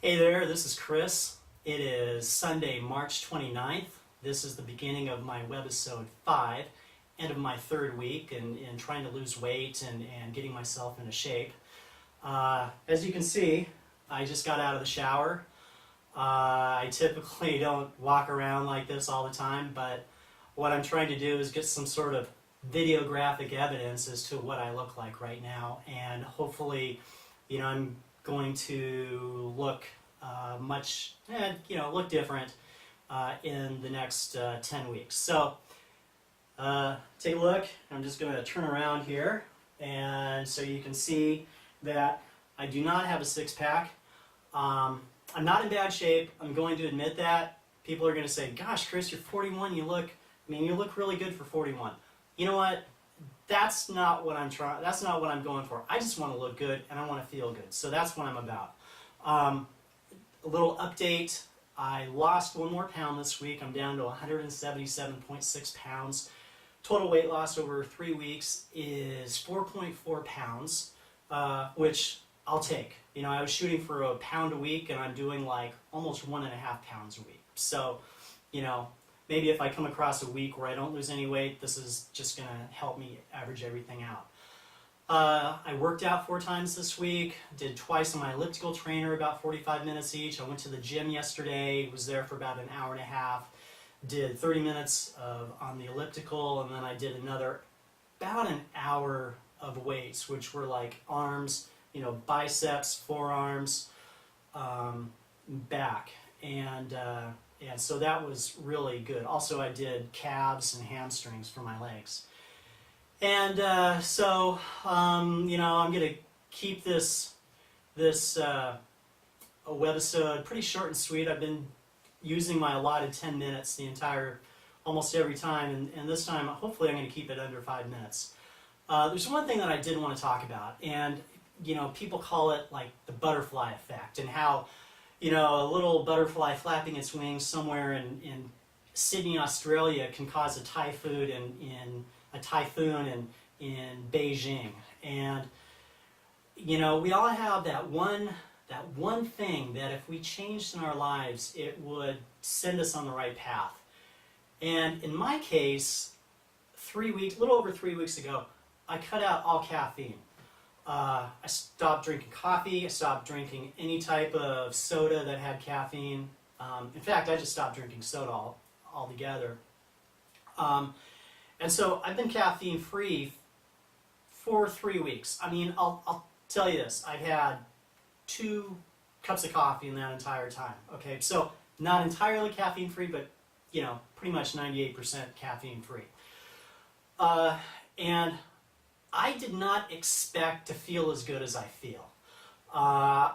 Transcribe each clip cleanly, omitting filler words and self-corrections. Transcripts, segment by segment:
Hey there, this is Chris. It is Sunday, March 29th. This is the beginning of my Webisode 5, end of my third week in trying to lose weight and getting myself into shape. As you can see, I just got out of the shower. I typically don't walk around like this all the time, but what I'm trying to do is get some sort of videographic evidence as to what I look like right now, and hopefully, I'm going to look look different in the next 10 weeks. So take a look. I'm just going to turn around here, and so you can see that I do not have a six-pack. I'm not in bad shape. I'm going to admit that. People are going to say, "Gosh, Chris, you're 41. You look really good for 41." You know what? That's not what I'm trying. That's not what I'm going for. I just want to look good and I want to feel good. So that's what I'm about. A little update. I lost 1 more pound this week. I'm down to 177.6 pounds. Total weight loss over 3 weeks is 4.4 pounds, which I'll take. I was shooting for a pound a week, and I'm doing like almost 1.5 pounds a week. So, maybe if I come across a week where I don't lose any weight, this is just going to help me average everything out. I worked out 4 times this week, did twice on my elliptical trainer, about 45 minutes each. I went to the gym yesterday, was there for about an hour and a half, did 30 minutes on the elliptical, and then I did another about an hour of weights, which were like arms, biceps, forearms, back, and so that was really good. Also, I did calves and hamstrings for my legs. And I'm going to keep this a webisode pretty short and sweet. I've been using my allotted 10 minutes almost every time, and this time, hopefully, I'm going to keep it under 5 minutes. There's one thing that I did want to talk about, and people call it like the butterfly effect, and how a little butterfly flapping its wings somewhere in Sydney, Australia, can cause a typhoon in Beijing. And we all have that one thing that if we changed in our lives, it would send us on the right path. And in my case, a little over 3 weeks ago, I cut out all caffeine. I stopped drinking coffee. I stopped drinking any type of soda that had caffeine. In fact, I just stopped drinking soda altogether. And so I've been caffeine-free for 3 weeks. I'll tell you this. I've had 2 cups of coffee in that entire time. Okay, so not entirely caffeine-free, but pretty much 98% caffeine-free. And I did not expect to feel as good as I feel. I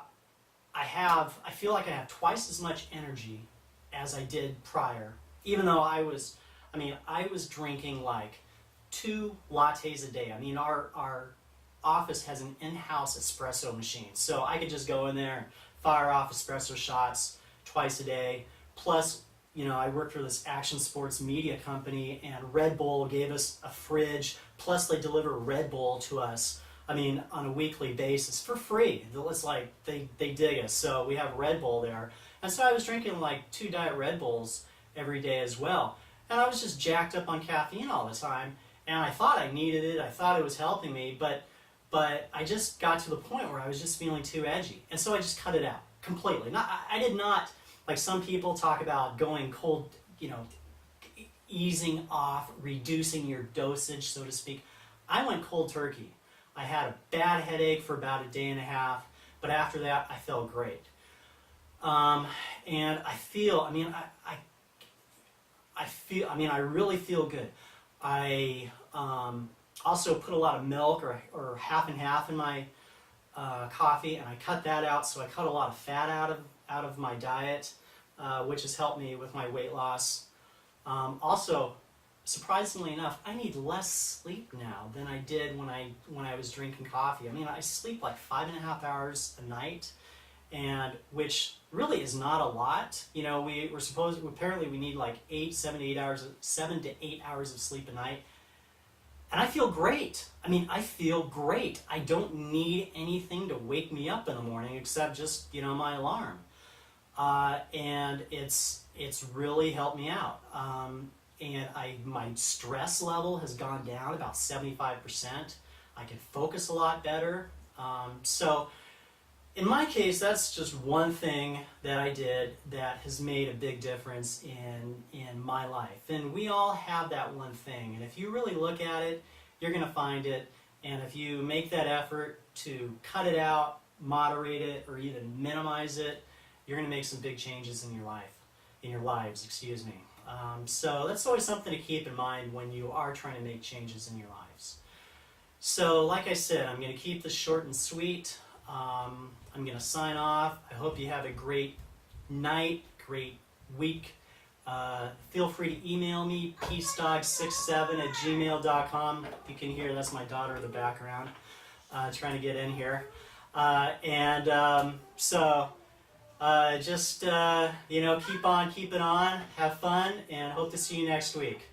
feel like I have twice as much energy as I did prior, even though I was drinking like 2 lattes a day. Our office has an in-house espresso machine, so I could just go in there and fire off espresso shots twice a day. Plus, I work for this action sports media company, and Red Bull gave us a fridge, plus they deliver Red Bull to us, on a weekly basis for free. It's like they dig us, so we have Red Bull there. And so I was drinking like 2 Diet Red Bulls every day as well. And I was just jacked up on caffeine all the time, and I thought I needed it, I thought it was helping me, but I just got to the point where I was just feeling too edgy. And so I just cut it out completely. I did not, like some people talk about going cold, easing off, reducing your dosage, so to speak. I went cold turkey. I had a bad headache for about a day and a half, but after that, I felt great. And I feel, I really feel good. I also put a lot of milk or half and half in my coffee, and I cut that out, so I cut a lot of fat out of my diet, which has helped me with my weight loss. Also, surprisingly enough, I need less sleep now than I did when I was drinking coffee. I sleep like 5.5 hours a night, and which really is not a lot. Apparently we need like 7 to 8 hours of sleep a night. And I feel great. I feel great. I don't need anything to wake me up in the morning except just, my alarm. and it's really helped me out. And my stress level has gone down about 75%. I can focus a lot better. So in my case, that's just one thing that I did that has made a big difference in my life. And we all have that one thing. And if you really look at it, you're going to find it. And if you make that effort to cut it out, moderate it, or even minimize it, you're going to make some big changes in your life, in your lives, excuse me. So that's always something to keep in mind when you are trying to make changes in your lives. So like I said, I'm going to keep this short and sweet. I'm going to sign off. I hope you have a great night, great week. Feel free to email me, peacedog67@gmail.com. You can hear that's my daughter in the background trying to get in here. Just keep on keeping on, have fun, and hope to see you next week.